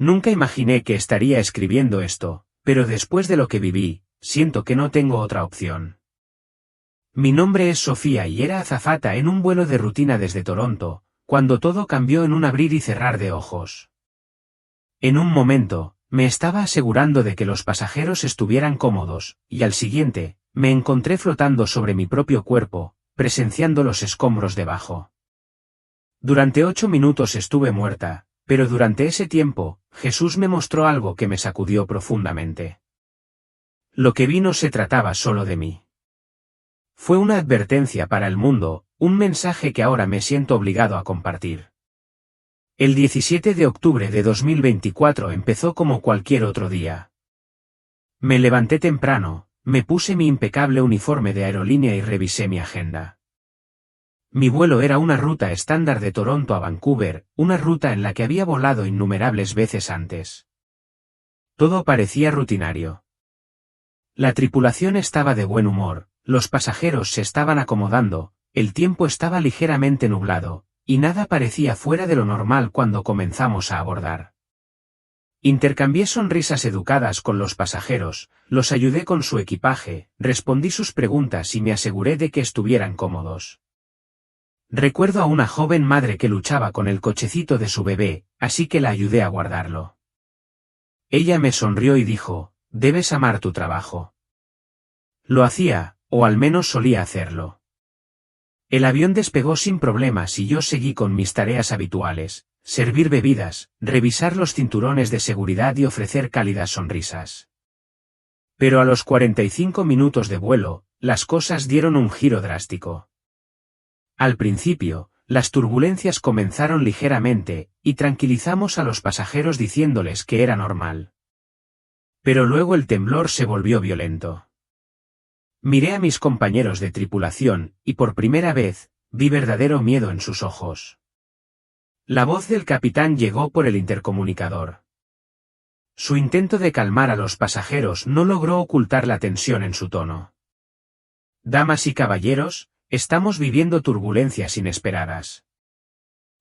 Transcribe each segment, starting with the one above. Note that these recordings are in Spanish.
Nunca imaginé que estaría escribiendo esto, pero después de lo que viví, siento que no tengo otra opción. Mi nombre es Sofía y era azafata en un vuelo de rutina desde Toronto, cuando todo cambió en un abrir y cerrar de ojos. En un momento, me estaba asegurando de que los pasajeros estuvieran cómodos, y al siguiente, me encontré flotando sobre mi propio cuerpo, presenciando los escombros debajo. Durante 8 minutos estuve muerta, pero durante ese tiempo, Jesús me mostró algo que me sacudió profundamente. Lo que vi no se trataba solo de mí. Fue una advertencia para el mundo, un mensaje que ahora me siento obligado a compartir. El 17 de octubre de 2024 empezó como cualquier otro día. Me levanté temprano, me puse mi impecable uniforme de aerolínea y revisé mi agenda. Mi vuelo era una ruta estándar de Toronto a Vancouver, una ruta en la que había volado innumerables veces antes. Todo parecía rutinario. La tripulación estaba de buen humor, los pasajeros se estaban acomodando, el tiempo estaba ligeramente nublado, y nada parecía fuera de lo normal cuando comenzamos a abordar. Intercambié sonrisas educadas con los pasajeros, los ayudé con su equipaje, respondí sus preguntas y me aseguré de que estuvieran cómodos. Recuerdo a una joven madre que luchaba con el cochecito de su bebé, así que la ayudé a guardarlo. Ella me sonrió y dijo, «Debes amar tu trabajo». Lo hacía, o al menos solía hacerlo. El avión despegó sin problemas y yo seguí con mis tareas habituales, servir bebidas, revisar los cinturones de seguridad y ofrecer cálidas sonrisas. Pero a los 45 minutos de vuelo, las cosas dieron un giro drástico. Al principio, las turbulencias comenzaron ligeramente, y tranquilizamos a los pasajeros diciéndoles que era normal. Pero luego el temblor se volvió violento. Miré a mis compañeros de tripulación, y por primera vez, vi verdadero miedo en sus ojos. La voz del capitán llegó por el intercomunicador. Su intento de calmar a los pasajeros no logró ocultar la tensión en su tono. «Damas y caballeros, estamos viviendo turbulencias inesperadas.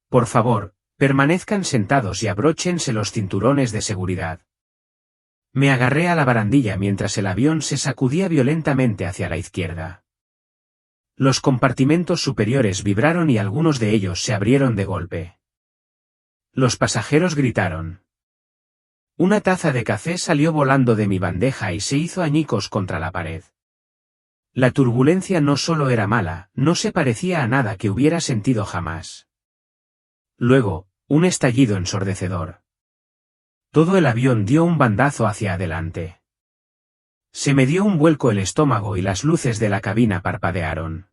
Por favor, permanezcan sentados y abróchense los cinturones de seguridad». Me agarré a la barandilla mientras el avión se sacudía violentamente hacia la izquierda. Los compartimentos superiores vibraron y algunos de ellos se abrieron de golpe. Los pasajeros gritaron. Una taza de café salió volando de mi bandeja y se hizo añicos contra la pared. La turbulencia no solo era mala, no se parecía a nada que hubiera sentido jamás. Luego, un estallido ensordecedor. Todo el avión dio un bandazo hacia adelante. Se me dio un vuelco el estómago y las luces de la cabina parpadearon.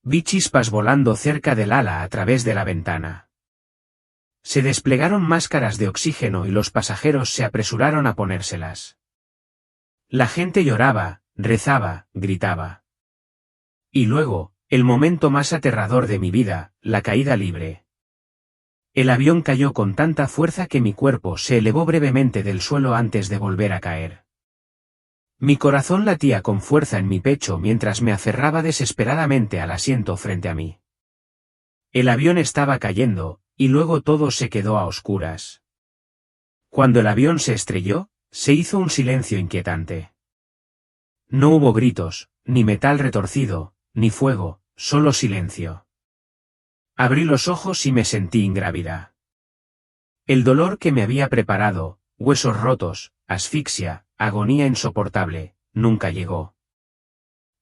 Vi chispas volando cerca del ala a través de la ventana. Se desplegaron máscaras de oxígeno y los pasajeros se apresuraron a ponérselas. La gente lloraba, rezaba, gritaba. Y luego, el momento más aterrador de mi vida, la caída libre. El avión cayó con tanta fuerza que mi cuerpo se elevó brevemente del suelo antes de volver a caer. Mi corazón latía con fuerza en mi pecho mientras me aferraba desesperadamente al asiento frente a mí. El avión estaba cayendo, y luego todo se quedó a oscuras. Cuando el avión se estrelló, se hizo un silencio inquietante. No hubo gritos, ni metal retorcido, ni fuego, solo silencio. Abrí los ojos y me sentí ingrávida. El dolor que me había preparado, huesos rotos, asfixia, agonía insoportable, nunca llegó.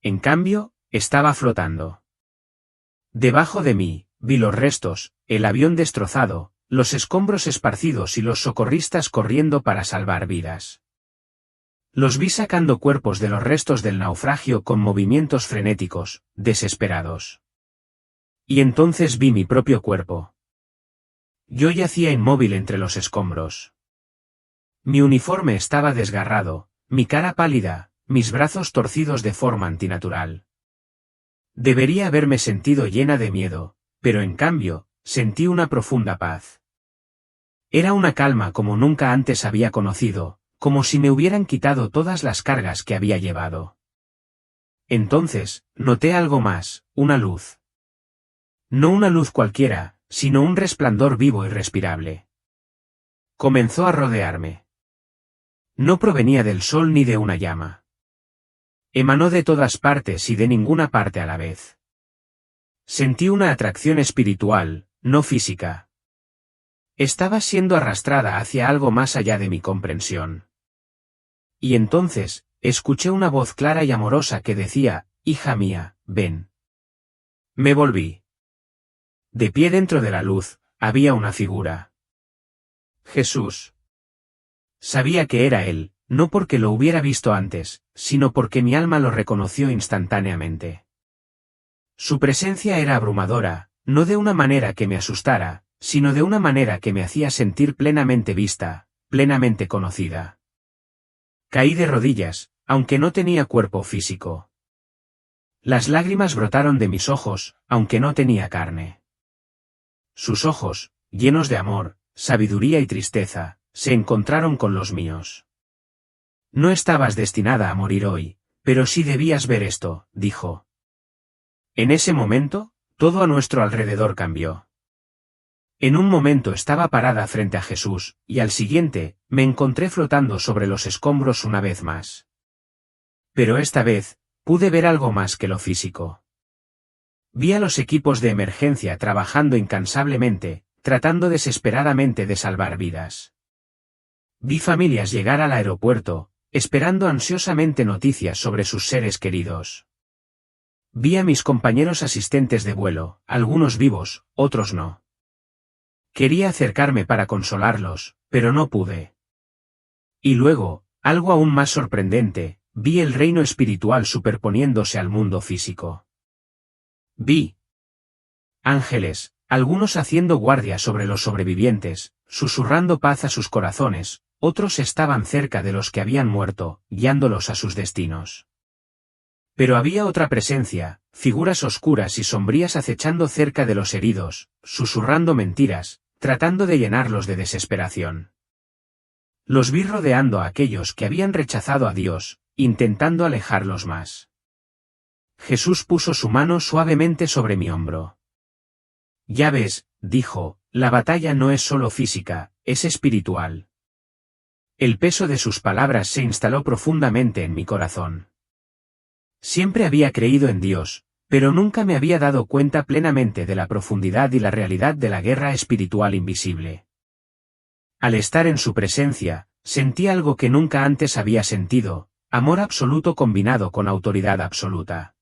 En cambio, estaba flotando. Debajo de mí, vi los restos, el avión destrozado, los escombros esparcidos y los socorristas corriendo para salvar vidas. Los vi sacando cuerpos de los restos del naufragio con movimientos frenéticos, desesperados. Y entonces vi mi propio cuerpo. Yo yacía inmóvil entre los escombros. Mi uniforme estaba desgarrado, mi cara pálida, mis brazos torcidos de forma antinatural. Debería haberme sentido llena de miedo, pero en cambio, sentí una profunda paz. Era una calma como nunca antes había conocido, como si me hubieran quitado todas las cargas que había llevado. Entonces, noté algo más, una luz. No una luz cualquiera, sino un resplandor vivo y respirable. Comenzó a rodearme. No provenía del sol ni de una llama. Emanó de todas partes y de ninguna parte a la vez. Sentí una atracción espiritual, no física. Estaba siendo arrastrada hacia algo más allá de mi comprensión. Y entonces, escuché una voz clara y amorosa que decía, «Hija mía, ven». Me volví. De pie dentro de la luz, había una figura. Jesús. Sabía que era él, no porque lo hubiera visto antes, sino porque mi alma lo reconoció instantáneamente. Su presencia era abrumadora, no de una manera que me asustara, sino de una manera que me hacía sentir plenamente vista, plenamente conocida. Caí de rodillas, aunque no tenía cuerpo físico. Las lágrimas brotaron de mis ojos, aunque no tenía carne. Sus ojos, llenos de amor, sabiduría y tristeza, se encontraron con los míos. No estabas destinada a morir hoy, pero sí debías ver esto, dijo. En ese momento, todo a nuestro alrededor cambió. En un momento estaba parada frente a Jesús, y al siguiente, me encontré flotando sobre los escombros una vez más. Pero esta vez, pude ver algo más que lo físico. Vi a los equipos de emergencia trabajando incansablemente, tratando desesperadamente de salvar vidas. Vi familias llegar al aeropuerto, esperando ansiosamente noticias sobre sus seres queridos. Vi a mis compañeros asistentes de vuelo, algunos vivos, otros no. Quería acercarme para consolarlos, pero no pude. Y luego, algo aún más sorprendente, vi el reino espiritual superponiéndose al mundo físico. Vi ángeles, algunos haciendo guardia sobre los sobrevivientes, susurrando paz a sus corazones, otros estaban cerca de los que habían muerto, guiándolos a sus destinos. Pero había otra presencia, figuras oscuras y sombrías acechando cerca de los heridos, susurrando mentiras, tratando de llenarlos de desesperación. Los vi rodeando a aquellos que habían rechazado a Dios, intentando alejarlos más. Jesús puso su mano suavemente sobre mi hombro. Ya ves, dijo, la batalla no es solo física, es espiritual. El peso de sus palabras se instaló profundamente en mi corazón. Siempre había creído en Dios, pero nunca me había dado cuenta plenamente de la profundidad y la realidad de la guerra espiritual invisible. Al estar en su presencia, sentí algo que nunca antes había sentido, amor absoluto combinado con autoridad absoluta.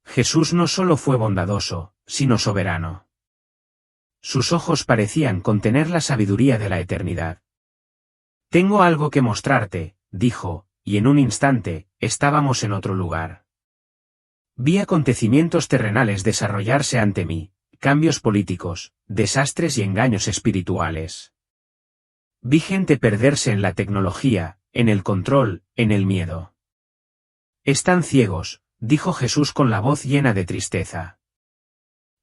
Jesús no solo fue bondadoso, sino soberano. Sus ojos parecían contener la sabiduría de la eternidad. Tengo algo que mostrarte, dijo, y en un instante, estábamos en otro lugar. Vi acontecimientos terrenales desarrollarse ante mí, cambios políticos, desastres y engaños espirituales. Vi gente perderse en la tecnología, en el control, en el miedo. Están ciegos, dijo Jesús con la voz llena de tristeza.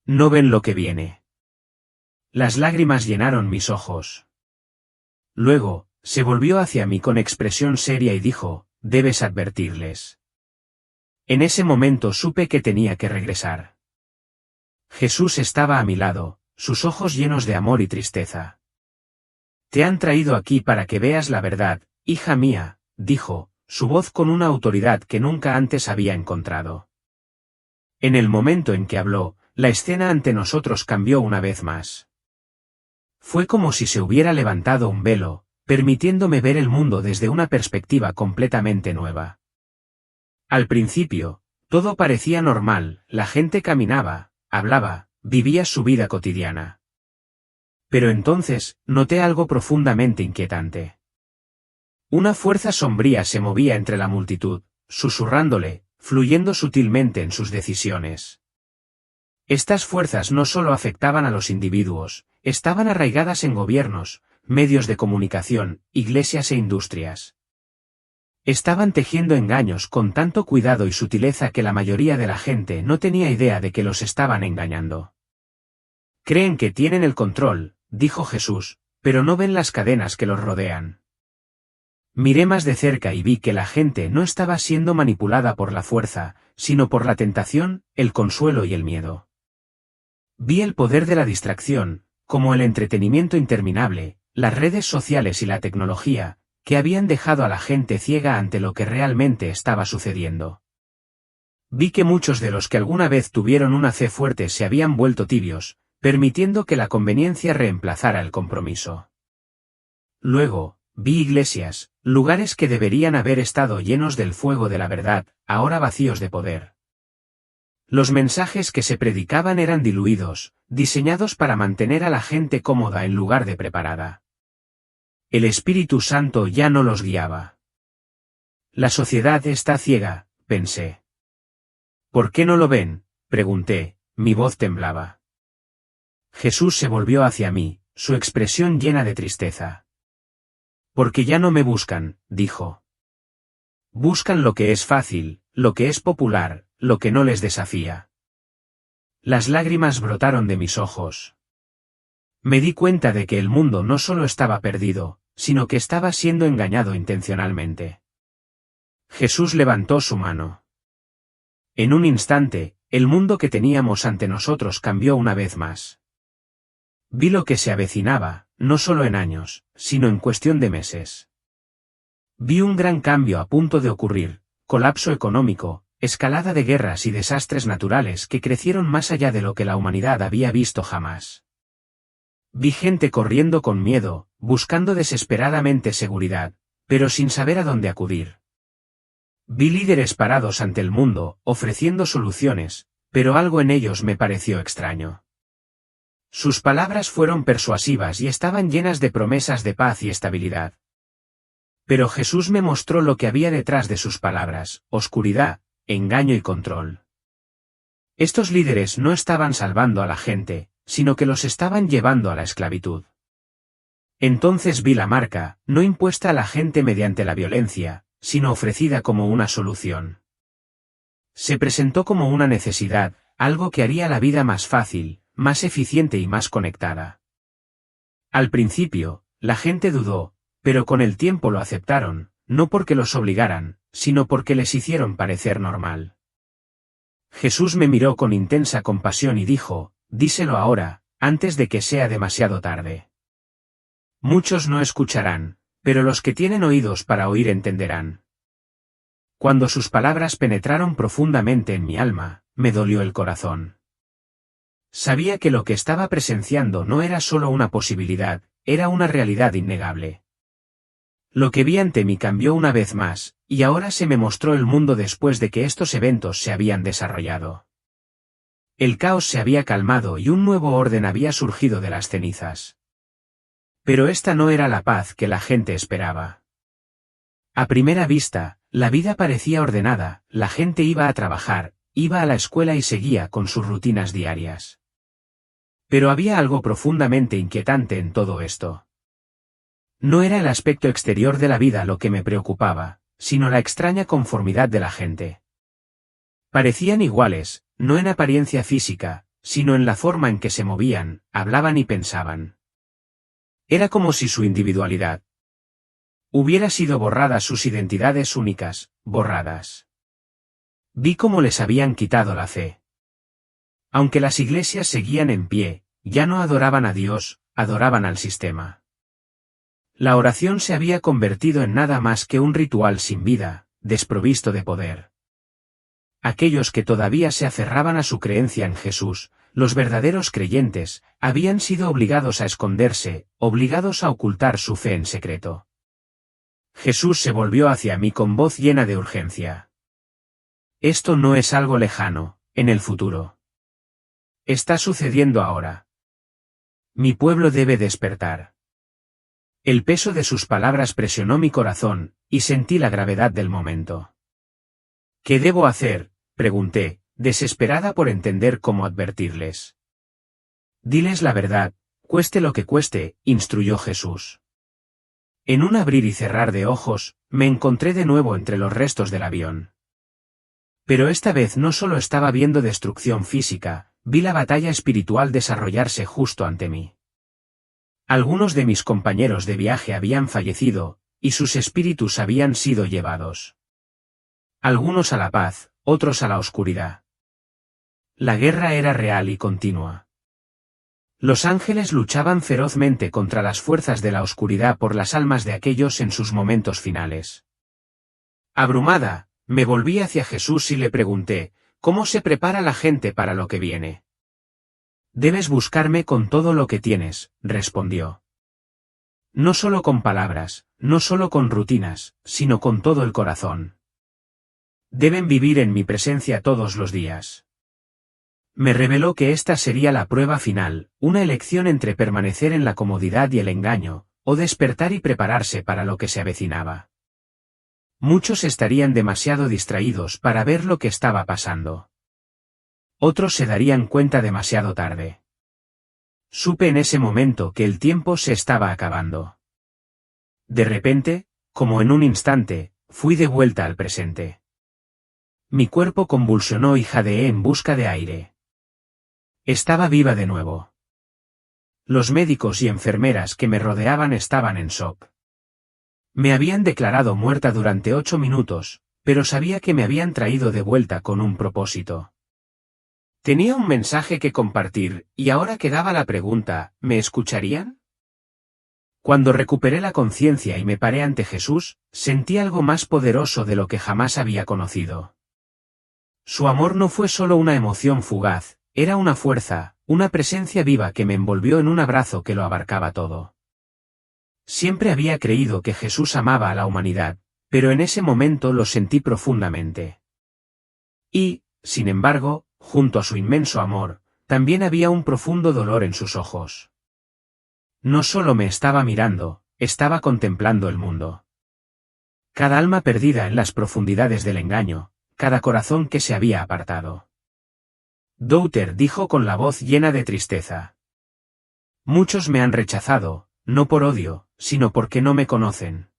No ven lo que viene. Las lágrimas llenaron mis ojos. Luego, se volvió hacia mí con expresión seria y dijo, debes advertirles. En ese momento supe que tenía que regresar. Jesús estaba a mi lado, sus ojos llenos de amor y tristeza. Te han traído aquí para que veas la verdad, hija mía, dijo, su voz con una autoridad que nunca antes había encontrado. En el momento en que habló, la escena ante nosotros cambió una vez más. Fue como si se hubiera levantado un velo, permitiéndome ver el mundo desde una perspectiva completamente nueva. Al principio, todo parecía normal, la gente caminaba, hablaba, vivía su vida cotidiana. Pero entonces, noté algo profundamente inquietante. Una fuerza sombría se movía entre la multitud, susurrándole, fluyendo sutilmente en sus decisiones. Estas fuerzas no solo afectaban a los individuos, estaban arraigadas en gobiernos, medios de comunicación, iglesias e industrias. Estaban tejiendo engaños con tanto cuidado y sutileza que la mayoría de la gente no tenía idea de que los estaban engañando. Creen que tienen el control, dijo Jesús, pero no ven las cadenas que los rodean. Miré más de cerca y vi que la gente no estaba siendo manipulada por la fuerza, sino por la tentación, el consuelo y el miedo. Vi el poder de la distracción, como el entretenimiento interminable, las redes sociales y la tecnología, que habían dejado a la gente ciega ante lo que realmente estaba sucediendo. Vi que muchos de los que alguna vez tuvieron una fe fuerte se habían vuelto tibios, permitiendo que la conveniencia reemplazara el compromiso. Luego, vi iglesias, lugares que deberían haber estado llenos del fuego de la verdad, ahora vacíos de poder. Los mensajes que se predicaban eran diluidos, diseñados para mantener a la gente cómoda en lugar de preparada. El Espíritu Santo ya no los guiaba. La sociedad está ciega, pensé. ¿Por qué no lo ven?, pregunté, mi voz temblaba. Jesús se volvió hacia mí, su expresión llena de tristeza. Porque ya no me buscan, dijo. Buscan lo que es fácil, lo que es popular, lo que no les desafía. Las lágrimas brotaron de mis ojos. Me di cuenta de que el mundo no solo estaba perdido, sino que estaba siendo engañado intencionalmente. Jesús levantó su mano. En un instante, el mundo que teníamos ante nosotros cambió una vez más. Vi lo que se avecinaba, no solo en años, sino en cuestión de meses. Vi un gran cambio a punto de ocurrir, colapso económico, escalada de guerras y desastres naturales que crecieron más allá de lo que la humanidad había visto jamás. Vi gente corriendo con miedo, buscando desesperadamente seguridad, pero sin saber a dónde acudir. Vi líderes parados ante el mundo, ofreciendo soluciones, pero algo en ellos me pareció extraño. Sus palabras fueron persuasivas y estaban llenas de promesas de paz y estabilidad. Pero Jesús me mostró lo que había detrás de sus palabras: oscuridad, engaño y control. Estos líderes no estaban salvando a la gente, sino que los estaban llevando a la esclavitud. Entonces vi la marca, no impuesta a la gente mediante la violencia, sino ofrecida como una solución. Se presentó como una necesidad, algo que haría la vida más fácil, más eficiente y más conectada. Al principio, la gente dudó, pero con el tiempo lo aceptaron, no porque los obligaran, sino porque les hicieron parecer normal. Jesús me miró con intensa compasión y dijo: díselo ahora, antes de que sea demasiado tarde. Muchos no escucharán, pero los que tienen oídos para oír entenderán. Cuando sus palabras penetraron profundamente en mi alma, me dolió el corazón. Sabía que lo que estaba presenciando no era solo una posibilidad, era una realidad innegable. Lo que vi ante mí cambió una vez más, y ahora se me mostró el mundo después de que estos eventos se habían desarrollado. El caos se había calmado y un nuevo orden había surgido de las cenizas. Pero esta no era la paz que la gente esperaba. A primera vista, la vida parecía ordenada, la gente iba a trabajar, iba a la escuela y seguía con sus rutinas diarias. Pero había algo profundamente inquietante en todo esto. No era el aspecto exterior de la vida lo que me preocupaba, sino la extraña conformidad de la gente. Parecían iguales, no en apariencia física, sino en la forma en que se movían, hablaban y pensaban. Era como si su individualidad hubiera sido borrada, sus identidades únicas, borradas. Vi cómo les habían quitado la fe. Aunque las iglesias seguían en pie, ya no adoraban a Dios, adoraban al sistema. La oración se había convertido en nada más que un ritual sin vida, desprovisto de poder. Aquellos que todavía se aferraban a su creencia en Jesús, los verdaderos creyentes, habían sido obligados a esconderse, obligados a ocultar su fe en secreto. Jesús se volvió hacia mí con voz llena de urgencia. Esto no es algo lejano, en el futuro. Está sucediendo ahora. Mi pueblo debe despertar. El peso de sus palabras presionó mi corazón, y sentí la gravedad del momento. ¿Qué debo hacer?, pregunté, desesperada por entender cómo advertirles. Diles la verdad, cueste lo que cueste, instruyó Jesús. En un abrir y cerrar de ojos, me encontré de nuevo entre los restos del avión. Pero esta vez no solo estaba viendo destrucción física, vi la batalla espiritual desarrollarse justo ante mí. Algunos de mis compañeros de viaje habían fallecido, y sus espíritus habían sido llevados. Algunos a la paz, otros a la oscuridad. La guerra era real y continua. Los ángeles luchaban ferozmente contra las fuerzas de la oscuridad por las almas de aquellos en sus momentos finales. Abrumada, me volví hacia Jesús y le pregunté, ¿cómo se prepara la gente para lo que viene? Debes buscarme con todo lo que tienes, respondió. No solo con palabras, no solo con rutinas, sino con todo el corazón. Deben vivir en mi presencia todos los días. Me reveló que esta sería la prueba final, una elección entre permanecer en la comodidad y el engaño, o despertar y prepararse para lo que se avecinaba. Muchos estarían demasiado distraídos para ver lo que estaba pasando. Otros se darían cuenta demasiado tarde. Supe en ese momento que el tiempo se estaba acabando. De repente, como en un instante, fui de vuelta al presente. Mi cuerpo convulsionó y jadeé en busca de aire. Estaba viva de nuevo. Los médicos y enfermeras que me rodeaban estaban en shock. Me habían declarado muerta durante 8 minutos, pero sabía que me habían traído de vuelta con un propósito. Tenía un mensaje que compartir, y ahora quedaba la pregunta, ¿me escucharían? Cuando recuperé la conciencia y me paré ante Jesús, sentí algo más poderoso de lo que jamás había conocido. Su amor no fue solo una emoción fugaz, era una fuerza, una presencia viva que me envolvió en un abrazo que lo abarcaba todo. Siempre había creído que Jesús amaba a la humanidad, pero en ese momento lo sentí profundamente. Y, sin embargo, junto a su inmenso amor, también había un profundo dolor en sus ojos. No solo me estaba mirando, estaba contemplando el mundo. Cada alma perdida en las profundidades del engaño, cada corazón que se había apartado. Douter dijo con la voz llena de tristeza. Muchos me han rechazado, no por odio, sino porque no me conocen.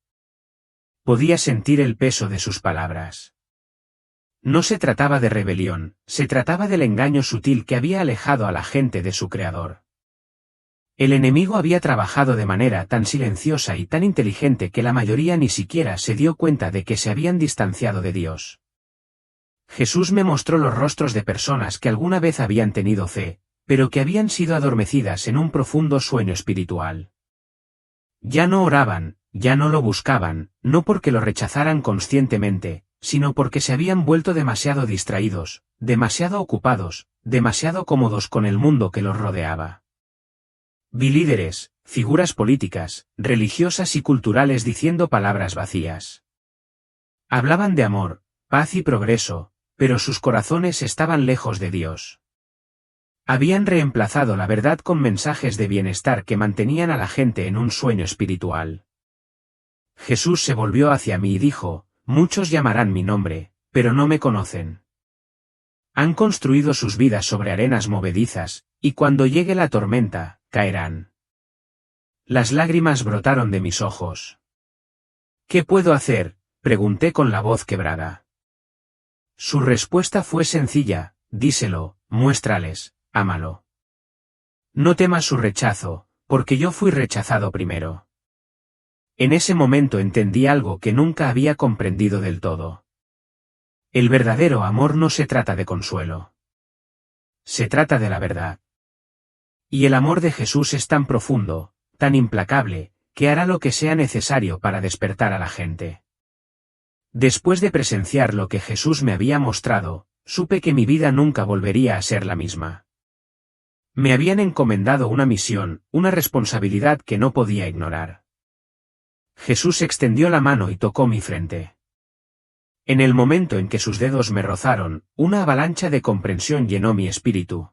Podía sentir el peso de sus palabras. No se trataba de rebelión, se trataba del engaño sutil que había alejado a la gente de su Creador. El enemigo había trabajado de manera tan silenciosa y tan inteligente que la mayoría ni siquiera se dio cuenta de que se habían distanciado de Dios. Jesús me mostró los rostros de personas que alguna vez habían tenido fe, pero que habían sido adormecidas en un profundo sueño espiritual. Ya no oraban, ya no lo buscaban, no porque lo rechazaran conscientemente, sino porque se habían vuelto demasiado distraídos, demasiado ocupados, demasiado cómodos con el mundo que los rodeaba. Vi líderes, figuras políticas, religiosas y culturales diciendo palabras vacías. Hablaban de amor, paz y progreso, pero sus corazones estaban lejos de Dios. Habían reemplazado la verdad con mensajes de bienestar que mantenían a la gente en un sueño espiritual. Jesús se volvió hacia mí y dijo, muchos llamarán mi nombre, pero no me conocen. Han construido sus vidas sobre arenas movedizas, y cuando llegue la tormenta, caerán. Las lágrimas brotaron de mis ojos. ¿Qué puedo hacer?, pregunté con la voz quebrada. Su respuesta fue sencilla, díselo, muéstrales, ámalo. No temas su rechazo, porque yo fui rechazado primero. En ese momento entendí algo que nunca había comprendido del todo. El verdadero amor no se trata de consuelo. Se trata de la verdad. Y el amor de Jesús es tan profundo, tan implacable, que hará lo que sea necesario para despertar a la gente. Después de presenciar lo que Jesús me había mostrado, supe que mi vida nunca volvería a ser la misma. Me habían encomendado una misión, una responsabilidad que no podía ignorar. Jesús extendió la mano y tocó mi frente. En el momento en que sus dedos me rozaron, una avalancha de comprensión llenó mi espíritu.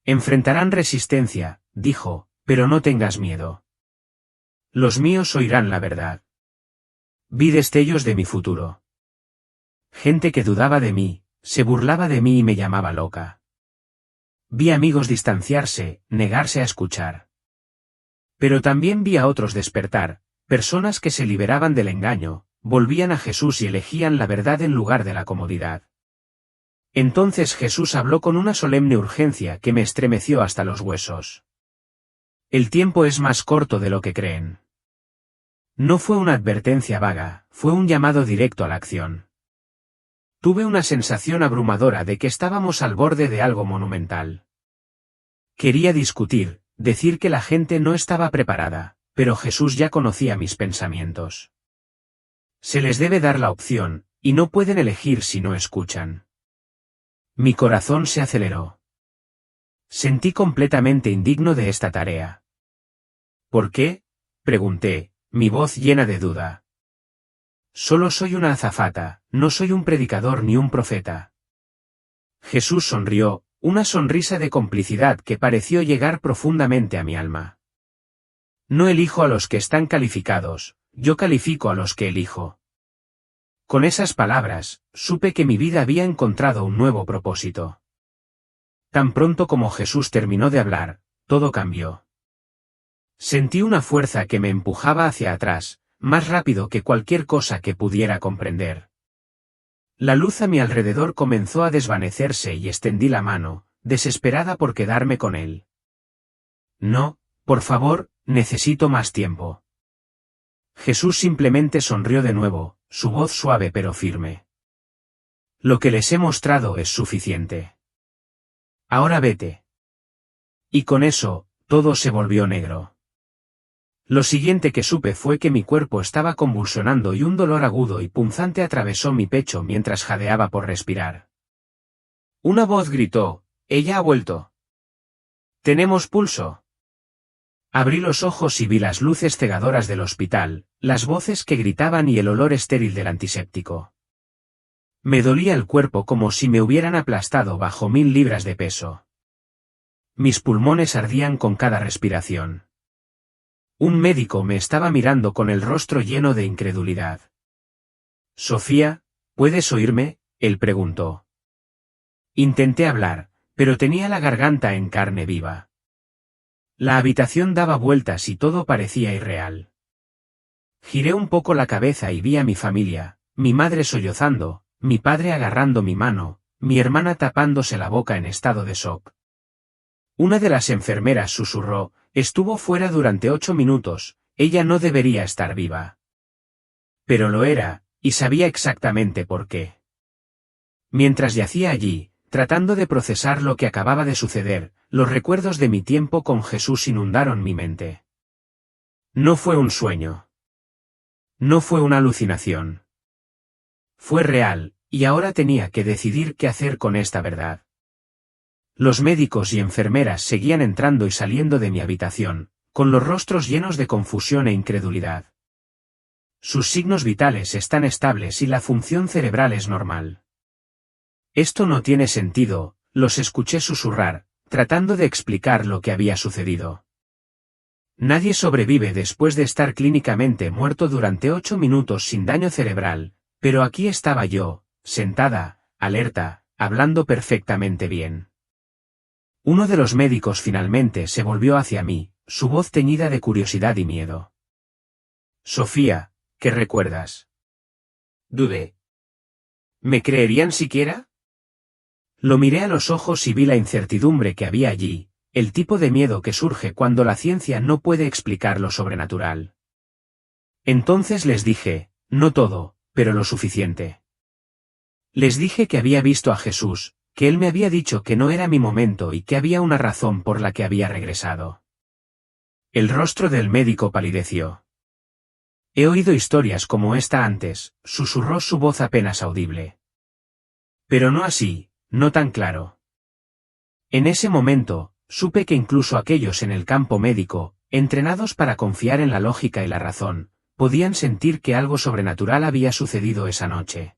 Enfrentarán resistencia, dijo, pero no tengas miedo. Los míos oirán la verdad. Vi destellos de mi futuro. Gente que dudaba de mí, se burlaba de mí y me llamaba loca. Vi amigos distanciarse, negarse a escuchar. Pero también vi a otros despertar, personas que se liberaban del engaño, volvían a Jesús y elegían la verdad en lugar de la comodidad. Entonces Jesús habló con una solemne urgencia que me estremeció hasta los huesos. El tiempo es más corto de lo que creen. No fue una advertencia vaga, fue un llamado directo a la acción. Tuve una sensación abrumadora de que estábamos al borde de algo monumental. Quería discutir, decir que la gente no estaba preparada, pero Jesús ya conocía mis pensamientos. Se les debe dar la opción, y no pueden elegir si no escuchan. Mi corazón se aceleró. Sentí completamente indigno de esta tarea. ¿Por qué?, pregunté, mi voz llena de duda. Solo soy una azafata, no soy un predicador ni un profeta. Jesús sonrió, una sonrisa de complicidad que pareció llegar profundamente a mi alma. No elijo a los que están calificados, yo califico a los que elijo. Con esas palabras, supe que mi vida había encontrado un nuevo propósito. Tan pronto como Jesús terminó de hablar, todo cambió. Sentí una fuerza que me empujaba hacia atrás, más rápido que cualquier cosa que pudiera comprender. La luz a mi alrededor comenzó a desvanecerse y extendí la mano, desesperada por quedarme con él. No, por favor, necesito más tiempo. Jesús simplemente sonrió de nuevo, su voz suave pero firme. Lo que les he mostrado es suficiente. Ahora vete. Y con eso, todo se volvió negro. Lo siguiente que supe fue que mi cuerpo estaba convulsionando y un dolor agudo y punzante atravesó mi pecho mientras jadeaba por respirar. Una voz gritó, «¡Ella ha vuelto! ¡Tenemos pulso!». Abrí los ojos y vi las luces cegadoras del hospital, las voces que gritaban y el olor estéril del antiséptico. Me dolía el cuerpo como si me hubieran aplastado bajo 1000 libras de peso. Mis pulmones ardían con cada respiración. Un médico me estaba mirando con el rostro lleno de incredulidad. «Sofía, ¿puedes oírme?», él preguntó. Intenté hablar, pero tenía la garganta en carne viva. La habitación daba vueltas y todo parecía irreal. Giré un poco la cabeza y vi a mi familia, mi madre sollozando, mi padre agarrando mi mano, mi hermana tapándose la boca en estado de shock. Una de las enfermeras susurró, «Estuvo fuera durante 8 minutos, ella no debería estar viva». Pero lo era, y sabía exactamente por qué. Mientras yacía allí, tratando de procesar lo que acababa de suceder, los recuerdos de mi tiempo con Jesús inundaron mi mente. No fue un sueño. No fue una alucinación. Fue real, y ahora tenía que decidir qué hacer con esta verdad. Los médicos y enfermeras seguían entrando y saliendo de mi habitación, con los rostros llenos de confusión e incredulidad. Sus signos vitales están estables y la función cerebral es normal. Esto no tiene sentido, los escuché susurrar, tratando de explicar lo que había sucedido. Nadie sobrevive después de estar clínicamente muerto durante 8 minutos sin daño cerebral, pero aquí estaba yo, sentada, alerta, hablando perfectamente bien. Uno de los médicos finalmente se volvió hacia mí, su voz teñida de curiosidad y miedo. «Sofía, ¿qué recuerdas?». Dudé. ¿Me creerían siquiera? Lo miré a los ojos y vi la incertidumbre que había allí, el tipo de miedo que surge cuando la ciencia no puede explicar lo sobrenatural. Entonces les dije, no todo, pero lo suficiente. Les dije que había visto a Jesús, que él me había dicho que no era mi momento y que había una razón por la que había regresado. El rostro del médico palideció. «He oído historias como esta antes», susurró su voz apenas audible. «Pero no así, no tan claro». En ese momento, supe que incluso aquellos en el campo médico, entrenados para confiar en la lógica y la razón, podían sentir que algo sobrenatural había sucedido esa noche.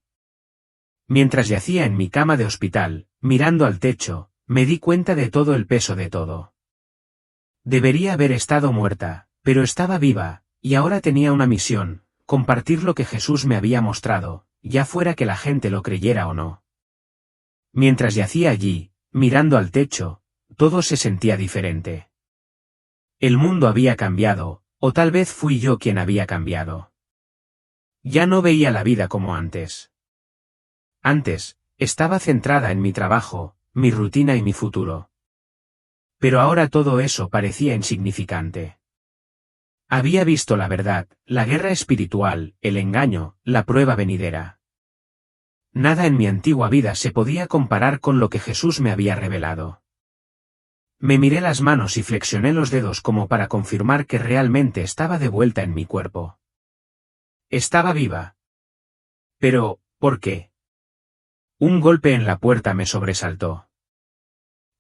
Mientras yacía en mi cama de hospital, mirando al techo, me di cuenta de todo el peso de todo. Debería haber estado muerta, pero estaba viva, y ahora tenía una misión, compartir lo que Jesús me había mostrado, ya fuera que la gente lo creyera o no. Mientras yacía allí, mirando al techo, todo se sentía diferente. El mundo había cambiado, o tal vez fui yo quien había cambiado. Ya no veía la vida como antes. Antes, estaba centrada en mi trabajo, mi rutina y mi futuro. Pero ahora todo eso parecía insignificante. Había visto la verdad, la guerra espiritual, el engaño, la prueba venidera. Nada en mi antigua vida se podía comparar con lo que Jesús me había revelado. Me miré las manos y flexioné los dedos como para confirmar que realmente estaba de vuelta en mi cuerpo. Estaba viva. Pero, ¿por qué? Un golpe en la puerta me sobresaltó.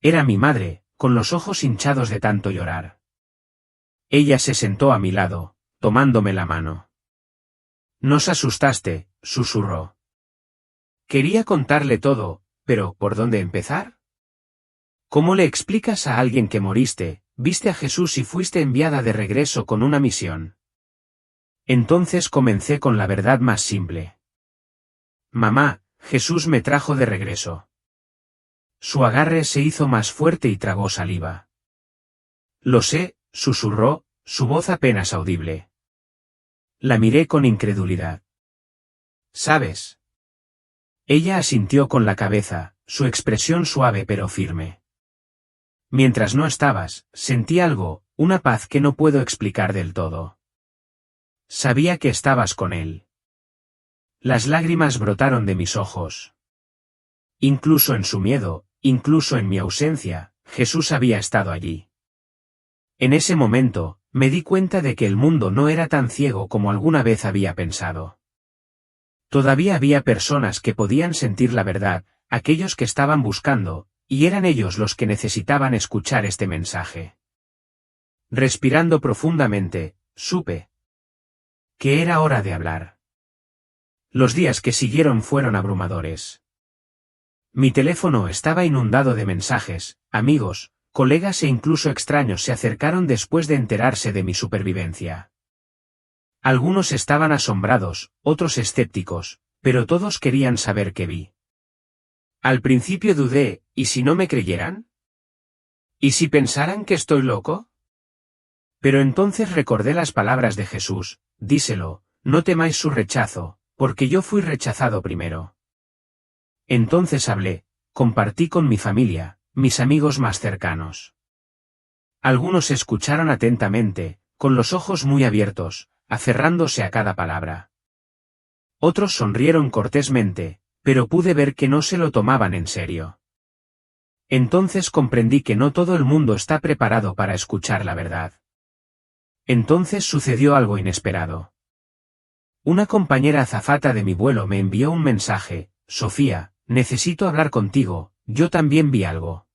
Era mi madre, con los ojos hinchados de tanto llorar. Ella se sentó a mi lado, tomándome la mano. «Nos asustaste», susurró. Quería contarle todo, pero ¿por dónde empezar? ¿Cómo le explicas a alguien que moriste, viste a Jesús y fuiste enviada de regreso con una misión? Entonces comencé con la verdad más simple. Mamá, Jesús me trajo de regreso. Su agarre se hizo más fuerte y tragó saliva. Lo sé, susurró, su voz apenas audible. La miré con incredulidad. ¿Sabes? Ella asintió con la cabeza, su expresión suave pero firme. Mientras no estabas, sentí algo, una paz que no puedo explicar del todo. Sabía que estabas con él. Las lágrimas brotaron de mis ojos. Incluso en su miedo, incluso en mi ausencia, Jesús había estado allí. En ese momento, me di cuenta de que el mundo no era tan ciego como alguna vez había pensado. Todavía había personas que podían sentir la verdad, aquellos que estaban buscando, y eran ellos los que necesitaban escuchar este mensaje. Respirando profundamente, supe que era hora de hablar. Los días que siguieron fueron abrumadores. Mi teléfono estaba inundado de mensajes, amigos, colegas e incluso extraños se acercaron después de enterarse de mi supervivencia. Algunos estaban asombrados, otros escépticos, pero todos querían saber qué vi. Al principio dudé, ¿y si no me creyeran? ¿Y si pensaran que estoy loco? Pero entonces recordé las palabras de Jesús, díselo, no temáis su rechazo, porque yo fui rechazado primero. Entonces hablé, compartí con mi familia, mis amigos más cercanos. Algunos escucharon atentamente, con los ojos muy abiertos, aferrándose a cada palabra. Otros sonrieron cortésmente, pero pude ver que no se lo tomaban en serio. Entonces comprendí que no todo el mundo está preparado para escuchar la verdad. Entonces sucedió algo inesperado. Una compañera azafata de mi vuelo me envió un mensaje: Sofía, necesito hablar contigo, yo también vi algo.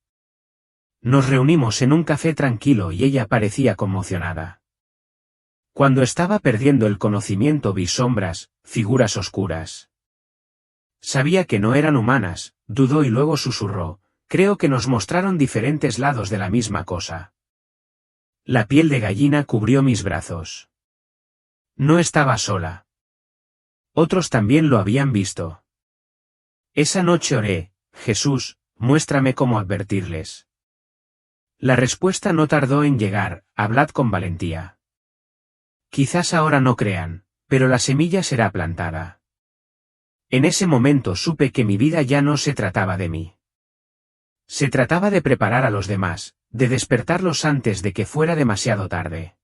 Nos reunimos en un café tranquilo y ella parecía conmocionada. Cuando estaba perdiendo el conocimiento vi sombras, figuras oscuras. Sabía que no eran humanas, dudó y luego susurró, creo que nos mostraron diferentes lados de la misma cosa. La piel de gallina cubrió mis brazos. No estaba sola. Otros también lo habían visto. Esa noche oré, Jesús, muéstrame cómo advertirles. La respuesta no tardó en llegar, hablad con valentía. Quizás ahora no crean, pero la semilla será plantada. En ese momento supe que mi vida ya no se trataba de mí. Se trataba de preparar a los demás, de despertarlos antes de que fuera demasiado tarde.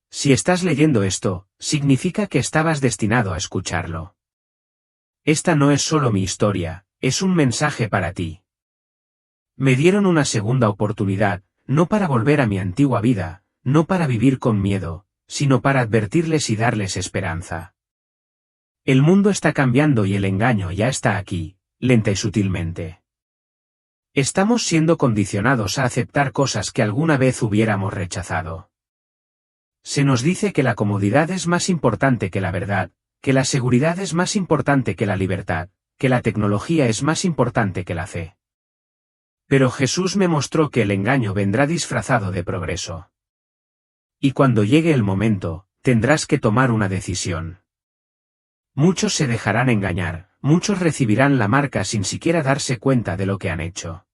Si estás leyendo esto, significa que estabas destinado a escucharlo. Esta no es solo mi historia, es un mensaje para ti. Me dieron una segunda oportunidad, no para volver a mi antigua vida, no para vivir con miedo, sino para advertirles y darles esperanza. El mundo está cambiando y el engaño ya está aquí, lenta y sutilmente. Estamos siendo condicionados a aceptar cosas que alguna vez hubiéramos rechazado. Se nos dice que la comodidad es más importante que la verdad, que la seguridad es más importante que la libertad, que la tecnología es más importante que la fe. Pero Jesús me mostró que el engaño vendrá disfrazado de progreso. Y cuando llegue el momento, tendrás que tomar una decisión. Muchos se dejarán engañar, muchos recibirán la marca sin siquiera darse cuenta de lo que han hecho.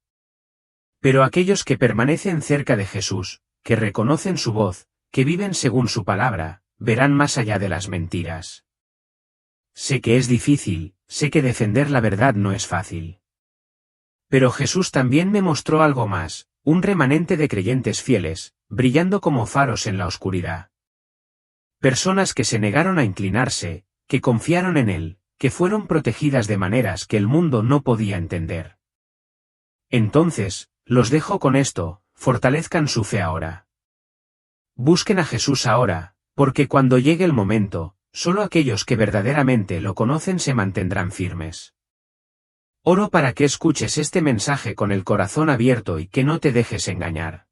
Pero aquellos que permanecen cerca de Jesús, que reconocen su voz, que viven según su palabra, verán más allá de las mentiras. Sé que es difícil, sé que defender la verdad no es fácil. Pero Jesús también me mostró algo más, un remanente de creyentes fieles, brillando como faros en la oscuridad. Personas que se negaron a inclinarse, que confiaron en Él, que fueron protegidas de maneras que el mundo no podía entender. Entonces, los dejo con esto, fortalezcan su fe ahora. Busquen a Jesús ahora, porque cuando llegue el momento, solo aquellos que verdaderamente lo conocen se mantendrán firmes. Oro para que escuches este mensaje con el corazón abierto y que no te dejes engañar.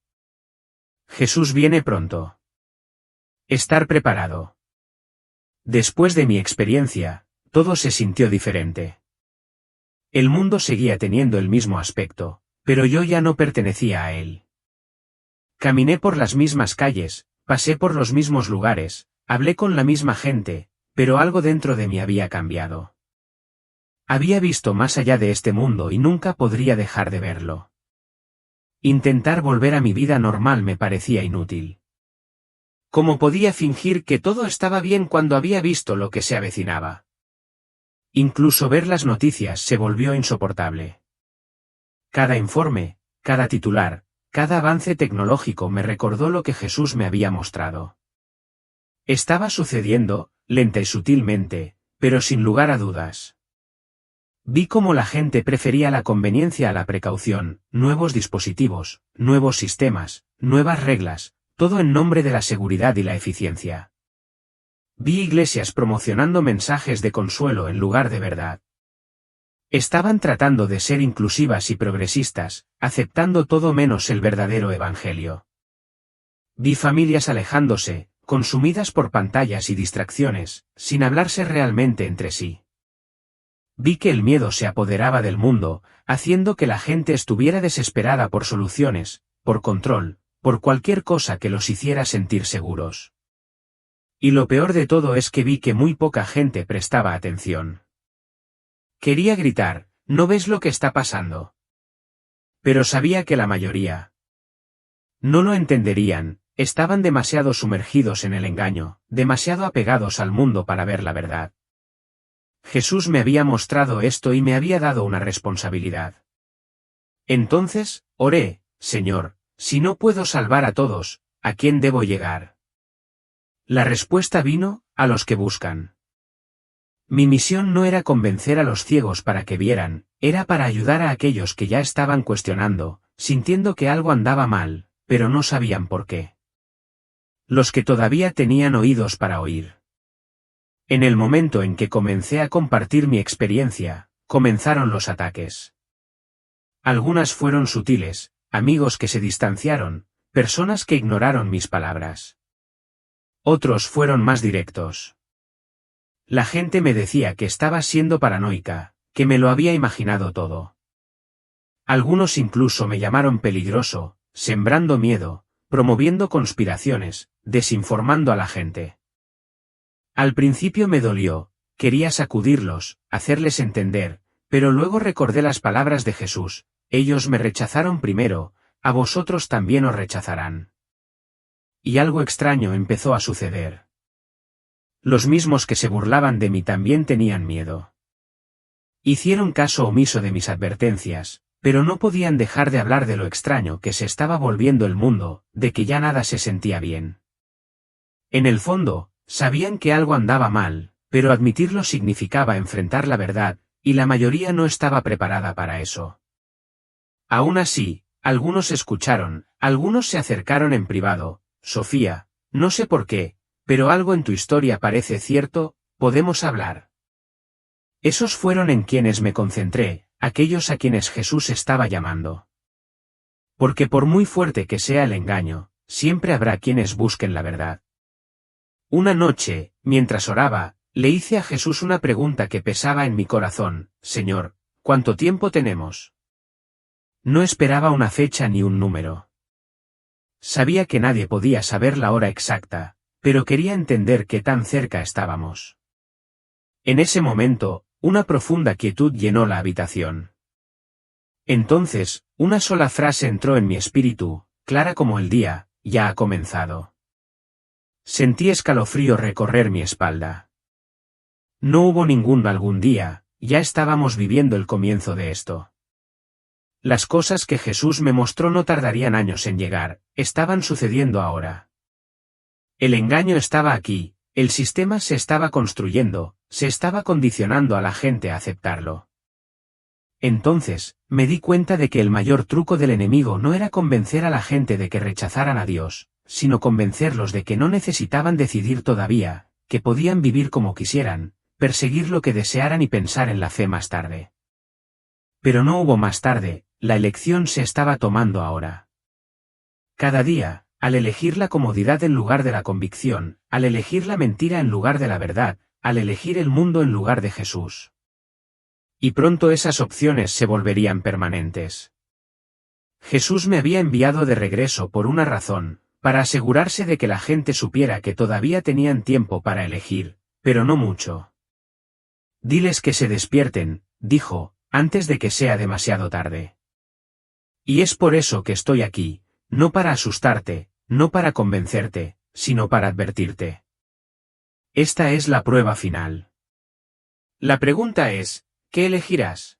Jesús viene pronto. Estar preparado. Después de mi experiencia, todo se sintió diferente. El mundo seguía teniendo el mismo aspecto, pero yo ya no pertenecía a él. Caminé por las mismas calles, pasé por los mismos lugares, hablé con la misma gente, pero algo dentro de mí había cambiado. Había visto más allá de este mundo y nunca podría dejar de verlo. Intentar volver a mi vida normal me parecía inútil. ¿Cómo podía fingir que todo estaba bien cuando había visto lo que se avecinaba? Incluso ver las noticias se volvió insoportable. Cada informe, cada titular, cada avance tecnológico me recordó lo que Jesús me había mostrado. Estaba sucediendo, lenta y sutilmente, pero sin lugar a dudas. Vi cómo la gente prefería la conveniencia a la precaución, nuevos dispositivos, nuevos sistemas, nuevas reglas, todo en nombre de la seguridad y la eficiencia. Vi iglesias promocionando mensajes de consuelo en lugar de verdad. Estaban tratando de ser inclusivas y progresistas, aceptando todo menos el verdadero evangelio. Vi familias alejándose, consumidas por pantallas y distracciones, sin hablarse realmente entre sí. Vi que el miedo se apoderaba del mundo, haciendo que la gente estuviera desesperada por soluciones, por control, por cualquier cosa que los hiciera sentir seguros. Y lo peor de todo es que vi que muy poca gente prestaba atención. Quería gritar, ¿no ves lo que está pasando? Pero sabía que la mayoría no lo entenderían, estaban demasiado sumergidos en el engaño, demasiado apegados al mundo para ver la verdad. Jesús me había mostrado esto y me había dado una responsabilidad. Entonces, oré, Señor, si no puedo salvar a todos, ¿a quién debo llegar? La respuesta vino, a los que buscan. Mi misión no era convencer a los ciegos para que vieran, era para ayudar a aquellos que ya estaban cuestionando, sintiendo que algo andaba mal, pero no sabían por qué. Los que todavía tenían oídos para oír. En el momento en que comencé a compartir mi experiencia, comenzaron los ataques. Algunas fueron sutiles, amigos que se distanciaron, personas que ignoraron mis palabras. Otros fueron más directos. La gente me decía que estaba siendo paranoica, que me lo había imaginado todo. Algunos incluso me llamaron peligroso, sembrando miedo, promoviendo conspiraciones, desinformando a la gente. Al principio me dolió, quería sacudirlos, hacerles entender, pero luego recordé las palabras de Jesús, ellos me rechazaron primero, a vosotros también os rechazarán. Y algo extraño empezó a suceder. Los mismos que se burlaban de mí también tenían miedo. Hicieron caso omiso de mis advertencias, pero no podían dejar de hablar de lo extraño que se estaba volviendo el mundo, de que ya nada se sentía bien. En el fondo, sabían que algo andaba mal, pero admitirlo significaba enfrentar la verdad, y la mayoría no estaba preparada para eso. Aún así, algunos escucharon, algunos se acercaron en privado, Sofía, no sé por qué, pero algo en tu historia parece cierto, podemos hablar. Esos fueron en quienes me concentré, aquellos a quienes Jesús estaba llamando. Porque por muy fuerte que sea el engaño, siempre habrá quienes busquen la verdad. Una noche, mientras oraba, le hice a Jesús una pregunta que pesaba en mi corazón, Señor, ¿cuánto tiempo tenemos? No esperaba una fecha ni un número. Sabía que nadie podía saber la hora exacta, pero quería entender qué tan cerca estábamos. En ese momento, una profunda quietud llenó la habitación. Entonces, una sola frase entró en mi espíritu, clara como el día, ya ha comenzado. Sentí escalofrío recorrer mi espalda. No hubo algún día, ya estábamos viviendo el comienzo de esto. Las cosas que Jesús me mostró no tardarían años en llegar, estaban sucediendo ahora. El engaño estaba aquí, el sistema se estaba construyendo, se estaba condicionando a la gente a aceptarlo. Entonces, me di cuenta de que el mayor truco del enemigo no era convencer a la gente de que rechazaran a Dios, sino convencerlos de que no necesitaban decidir todavía, que podían vivir como quisieran, perseguir lo que desearan y pensar en la fe más tarde. Pero no hubo más tarde, la elección se estaba tomando ahora. Cada día, al elegir la comodidad en lugar de la convicción, al elegir la mentira en lugar de la verdad, al elegir el mundo en lugar de Jesús. Y pronto esas opciones se volverían permanentes. Jesús me había enviado de regreso por una razón, para asegurarse de que la gente supiera que todavía tenían tiempo para elegir, pero no mucho. Diles que se despierten, dijo, antes de que sea demasiado tarde. Y es por eso que estoy aquí, no para asustarte, no para convencerte, sino para advertirte. Esta es la prueba final. La pregunta es, ¿qué elegirás?